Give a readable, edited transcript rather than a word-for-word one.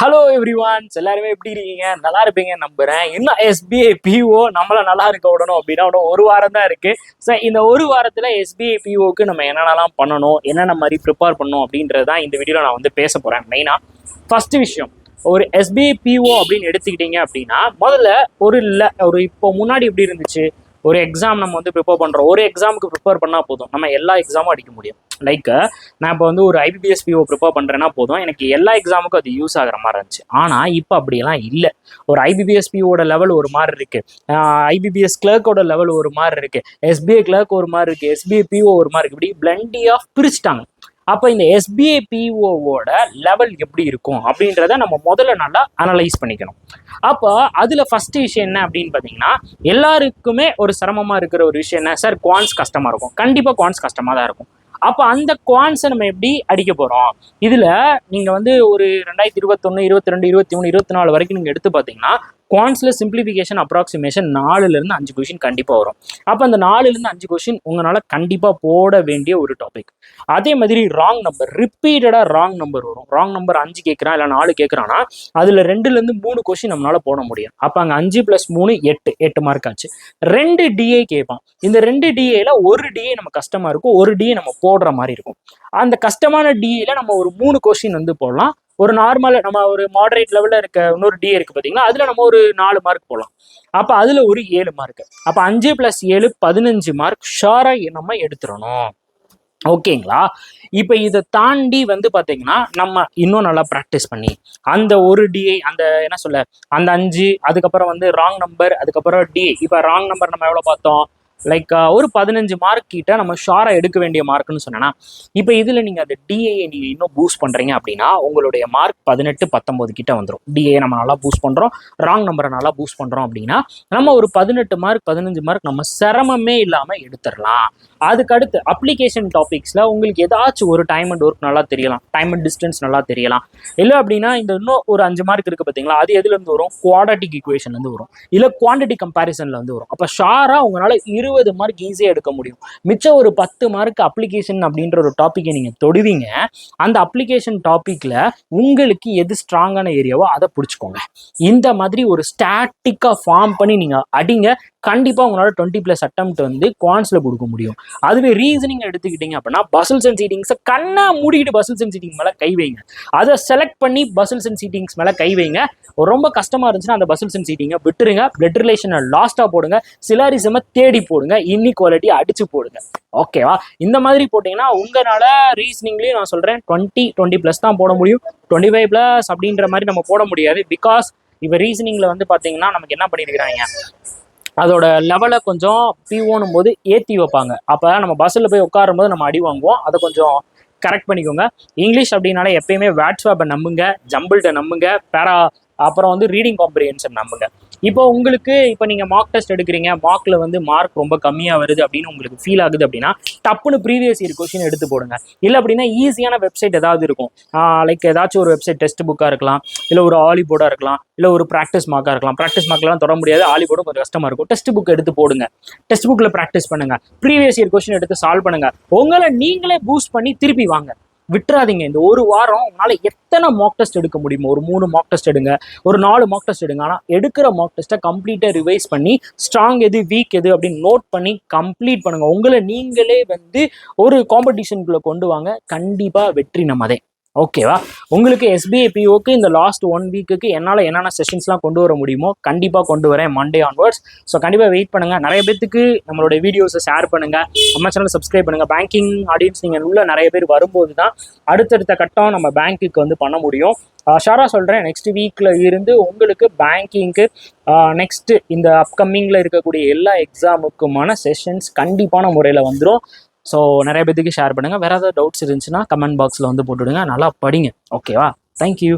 Hello எவ்ரிவான்ஸ், எல்லாருமே எப்படி இருக்கீங்க? நல்லா இருப்பீங்க நம்புறேன். இன்னும் எஸ்பிஐ பிஓ நம்மள நல்லா இருக்க விடணும் அப்படின்னா ஒரு வாரம் தான் இருக்கு. ஸோ இந்த ஒரு வாரத்துல எஸ்பிஐ பிஓக்கு நம்ம என்னென்னலாம் பண்ணணும், என்னென்ன மாதிரி ப்ரிப்பேர் பண்ணணும் அப்படின்றது தான் இந்த வீடியோவில் நான் வந்து பேச போறேன். மெயினா ஃபர்ஸ்ட் விஷயம், ஒரு எஸ்பிஐ பிஓ அப்படின்னு எடுத்துக்கிட்டீங்க அப்படின்னா முதல்ல ஒரு இப்போ முன்னாடி எப்படி இருந்துச்சு, ஒரு எக்ஸாம் நம்ம வந்து ப்ரிப்பேர் பண்ணுறோம். ஒரு எக்ஸாமுக்கு ப்ரிப்பேர் பண்ணால் போதும், நம்ம எல்லா எக்ஸாமும் அடிக்க முடியும். லைக் நான் இப்போ வந்து ஒரு ஐபிபிஎஸ் பிஓ ப்ரிப்பேர் பண்ணுறேன்னா போதும், எனக்கு எல்லா எக்ஸாமுக்கும் அது யூஸ் ஆகிற மாதிரி இருந்துச்சு. ஆனால் இப்போ அப்படியெல்லாம் இல்லை. ஒரு ஐபிபிஎஸ் பிஓட லெவல் ஒரு மாதிரி இருக்கு, ஐபிபிஎஸ் கிளர்க்கோட லெவல் ஒரு மாதிரி இருக்கு, எஸ்பிஐ கிளர்க் ஒரு மாதிரி இருக்கு, எஸ்பிஐ பிஓ ஒரு மாதிரி இருக்கு. இப்படி பிளண்டி ஆஃப் பிரிச்சுட்டாங்க. அப்போ இந்த எஸ்பிஐ பிஓவோட லெவல் எப்படி இருக்கும் அப்படின்றத நம்ம முதல்ல நல்லா அனலைஸ் பண்ணிக்கணும். அப்போ அதில் ஃபர்ஸ்ட் விஷயம் என்ன அப்படின்னு பார்த்தீங்கன்னா, எல்லாருக்குமே ஒரு சிரமமாக இருக்கிற ஒரு விஷயம் என்ன சார், குவான்ஸ் கஷ்டமாக இருக்கும். கண்டிப்பாக குவான்ஸ் கஷ்டமாக தான் இருக்கும். அப்போ அந்த குவான்ஸை நம்ம எப்படி அடிக்க போகிறோம்? இதில் நீங்கள் வந்து ஒரு 2021, 22, 23, 24 வரைக்கும் நீங்கள் எடுத்து பார்த்தீங்கன்னா குவான்ஸில் சிம்பிளிஃபிகேஷன் அப்ராக்சிமேஷன் 4லேருந்து 5 கொஷின் கண்டிப்பாக வரும். அப்போ அந்த 4லேருந்து 5 கொஷின் உங்களால் கண்டிப்பாக போட வேண்டிய ஒரு டாபிக். அதே மாதிரி ராங் நம்பர், ரிப்பீட்டடாக ராங் நம்பர் வரும். ராங் நம்பர் 5 கேட்குறான் இல்லை 4 கேட்குறான்னா அதில் 2லேருந்து 3 கொஷின் நம்மளால் போட முடியும். அப்போ அங்கே 5 + 3 8 மார்க் ஆச்சு. 2 டிஏ கேட்பான். இந்த 2 டிஏல ஒரு டிஏ நம்ம கஷ்டமாக இருக்கும், ஒரு டிஏ நம்ம போடுற மாதிரி இருக்கும். அந்த கஷ்டமான டிஏல நம்ம ஒரு 3 கொஷின் வந்து போடலாம். ஒரு நார்மல் நம்ம ஒரு மாடரேட் லெவலில் இருக்க இன்னொரு டிஏ இருக்குது பார்த்தீங்களா, அதில் நம்ம ஒரு 4 மார்க் போடலாம். அப்போ அதில் ஒரு 7 மார்க். அப்போ 5 + 7 15 மார்க் ஷாராக நம்ம எடுத்துடணும். ஓகேங்களா? இப்போ இதை தாண்டி வந்து பார்த்தீங்கன்னா நம்ம இன்னும் நல்லா ப்ராக்டிஸ் பண்ணி அந்த ஒரு டிஏ, அந்த என்ன சொல்ல, அந்த 5, அதுக்கப்புறம் வந்து ராங் நம்பர், அதுக்கப்புறம் டிஏ. இப்போ ராங் நம்பர் நம்ம எவ்வளோ பார்த்தோம், லைக் ஒரு 15 மார்க் கிட்ட நம்ம ஷாராக எடுக்க வேண்டிய மார்க்னு சொன்னேன்னா, இப்போ இதில் நீங்கள் அந்த டிஏயை நீங்கள் இன்னும் பூஸ்ட் பண்ணுறீங்க அப்படின்னா உங்களுடைய மார்க் 18, 19 கிட்ட வந்துடும். டிஏ நம்ம நல்லா பூஸ்ட் பண்ணுறோம், ராங் நம்பரை நல்லா பூஸ்ட் பண்ணுறோம் அப்படின்னா நம்ம ஒரு 18 மார்க் 15 மார்க் நம்ம சிரமமே இல்லாமல் எடுத்துடலாம். அதுக்கடுத்து அப்ளிகேஷன் டாபிக்ஸில் உங்களுக்கு ஏதாச்சும் ஒரு டைம் அண்ட் ஒர்க் நல்லா தெரியலாம், டைம் அண்ட் டிஸ்டன்ஸ் நல்லா தெரியலாம். இல்லை அப்படின்னா இந்த இன்னும் ஒரு 5 மார்க் இருக்குது பார்த்தீங்களா, அது எதுலேருந்து வரும், குவாட்ரட்டிக் ஈக்குவேஷன்லேருந்து வரும், இல்லை குவான்டிட்டி கம்பேரிசனில் வந்து வரும். அப்போ ஷாராக உங்களால் 20 மார்க் ஈஸியாக எடுக்க முடியும். மிச்சம் ஒரு 10 மார்க் அப்ளிகேஷன் அப்படின்ற ஒரு டாப்பிக்கை நீங்கள் தொடுவீங்க. அந்த அப்ளிகேஷன் டாப்பிக்கில் உங்களுக்கு எது ஸ்ட்ராங்கான ஏரியாவோ அதை பிடிச்சிக்கோங்க. இந்த மாதிரி ஒரு ஸ்டாட்டிக்காக ஃபார்ம் பண்ணி நீங்கள் அடிங்க. கண்டிப்பாக உங்களால் 20+ அட்டெம்ப்ட் வந்து குவான்ஸில் கொடுக்க முடியும். அதுவே ரீசனிங் எடுத்துக்கிட்டீங்க அப்படின்னா பசில்ஸ் அண்ட் சீட்டிங்ஸை கண்ணா மூடிக்கிட்டு பசில்ஸ் அண்ட் சீட்டிங் மேலே கை வைங்க. அதை செலக்ட் பண்ணி பசில்ஸ் அண்ட் சீட்டிங்ஸ் மேலே கை வைங்க. ரொம்ப கஷ்டமாக இருந்துச்சுன்னா அந்த பசில்ஸ் அண்ட் சீட்டிங்கை விட்டுருங்க. பிளட் ரிலேஷனை லாஸ்ட்டாக போடுங்க. சிலாரிசமை தேடி போடுங்க. இன்இக்வாலிட்டியை அடிச்சு போடுங்க. ஓகேவா? இந்த மாதிரி போட்டிங்கன்னா உங்களால் ரீசனிங்லேயும் நான் சொல்கிறேன் 20+ தான் போட முடியும். 25+ அப்படின்ற மாதிரி நம்ம போட முடியாது. பிகாஸ் இப்போ ரீசனிங்கில் வந்து பார்த்தீங்கன்னா நமக்கு என்ன பண்ணியிருக்கிறாங்க, அதோட லெவலை கொஞ்சம் பிஓனும் போது ஏற்றி வைப்பாங்க. அப்போ நம்ம பஸ்ஸில் போய் உட்காரும் போது நம்ம அடி வாங்குவோம். அதை கொஞ்சம் கரெக்ட் பண்ணிக்கோங்க. இங்கிலீஷ் அப்படின்னாலே எப்பயுமே வேர்ட்ஸ்வாப்பை நம்புங்க, ஜம்பிள்கிட்ட நம்புங்க, அப்புறம் வந்து ரீடிங் காம்ப்ரிஹென்ஷன் நம்புங்க. இப்போ உங்களுக்கு இப்போ நீங்கள் மார்க் டெஸ்ட் எடுக்கிறீங்க, மார்க்கில் வந்து மார்க் ரொம்ப கம்மியாக வருது அப்படின்னு உங்களுக்கு ஃபீல் ஆகுது அப்படின்னா டப்புன்னு ப்ரீவியஸ் இயர் கொஸ்டின் எடுத்து போடுங்க. இல்லை அப்படின்னா ஈஸியான வெப்சைட் ஏதாவது இருக்கும், லைக் ஏதாச்சும் ஒரு வெப்சைட் டெஸ்ட் புக்காக இருக்கலாம், இல்லை ஒரு ஆலி போர்டாக இருக்கலாம், இல்லை ஒரு ப்ராக்டிஸ் மார்க்காக இருக்கலாம். ப்ராக்டிஸ் மார்க்லாம் தொட முடியாது, ஆலி போர்டும் கொஞ்சம் கஷ்டமாக இருக்கும். டெஸ்ட் புக் எடுத்து போடுங்க. டெஸ்ட் புக்கில் ப்ராக்டிஸ் பண்ணுங்க. ப்ரீவியஸ் இயர் கொஸ்டின் எடுத்து சால்வ் பண்ணுங்க. உங்களை நீங்களே பூஸ்ட் பண்ணி திருப்பி வாங்க. விட்டுறாதீங்க. இந்த ஒரு வாரம் உங்களால் எத்தனை மார்க் டெஸ்ட் எடுக்க முடியுமோ, ஒரு 3 மார்க் டெஸ்ட் எடுங்க, ஒரு 4 மார்க் டெஸ்ட் எடுங்க. ஆனால் எடுக்கிற மார்க் டெஸ்ட்டை கம்ப்ளீட்டாக ரிவைஸ் பண்ணி ஸ்ட்ராங் எது வீக் எது அப்படின்னு நோட் பண்ணி கம்ப்ளீட் பண்ணுங்க. உங்களை நீங்களே வந்து ஒரு காம்படிஷனுக்குள்ளே கொண்டு வாங்க. கண்டிப்பாக வெற்றி நம்மதே. ஓகேவா? உங்களுக்கு எஸ்பிஐ பிஓக்கு இந்த லாஸ்ட் 1 வீக்குக்கு என்னால் என்னென்ன செஷன்ஸ்லாம் கொண்டு வர முடியுமோ கண்டிப்பாக கொண்டு வரேன் மண்டே ஆன்வர்ட்ஸ். ஸோ கண்டிப்பாக வெயிட் பண்ணுங்கள். நிறைய பேத்துக்கு நம்மளோட வீடியோஸை ஷேர் பண்ணுங்கள், நம்ம சேனல் சப்ஸ்கிரைப் பண்ணுங்கள். பேங்கிங் ஆடியன்ஸ் நீங்கள் உள்ள நிறைய பேர் வரும்போது தான் அடுத்தடுத்த கட்டம் நம்ம பேங்க்குக்கு வந்து பண்ண முடியும். ஷாராக சொல்கிறேன், நெக்ஸ்ட் வீக்கில் இருந்து உங்களுக்கு பேங்கிங்க்கு நெக்ஸ்ட்டு இந்த அப்கமிங்கில் இருக்கக்கூடிய எல்லா எக்ஸாமுக்குமான செஷன்ஸ் கண்டிப்பான முறையில் வந்துடும். ஸோ நிறைய பேத்துக்கு ஷேர் பண்ணுங்கள். வேறு ஏதாவது டவுட்ஸ் இருந்துச்சுன்னா கமெண்ட் பாக்ஸில் வந்து போட்டுவிடுங்க. நல்லா படிங்க. ஓகேவா? தேங்க்யூ.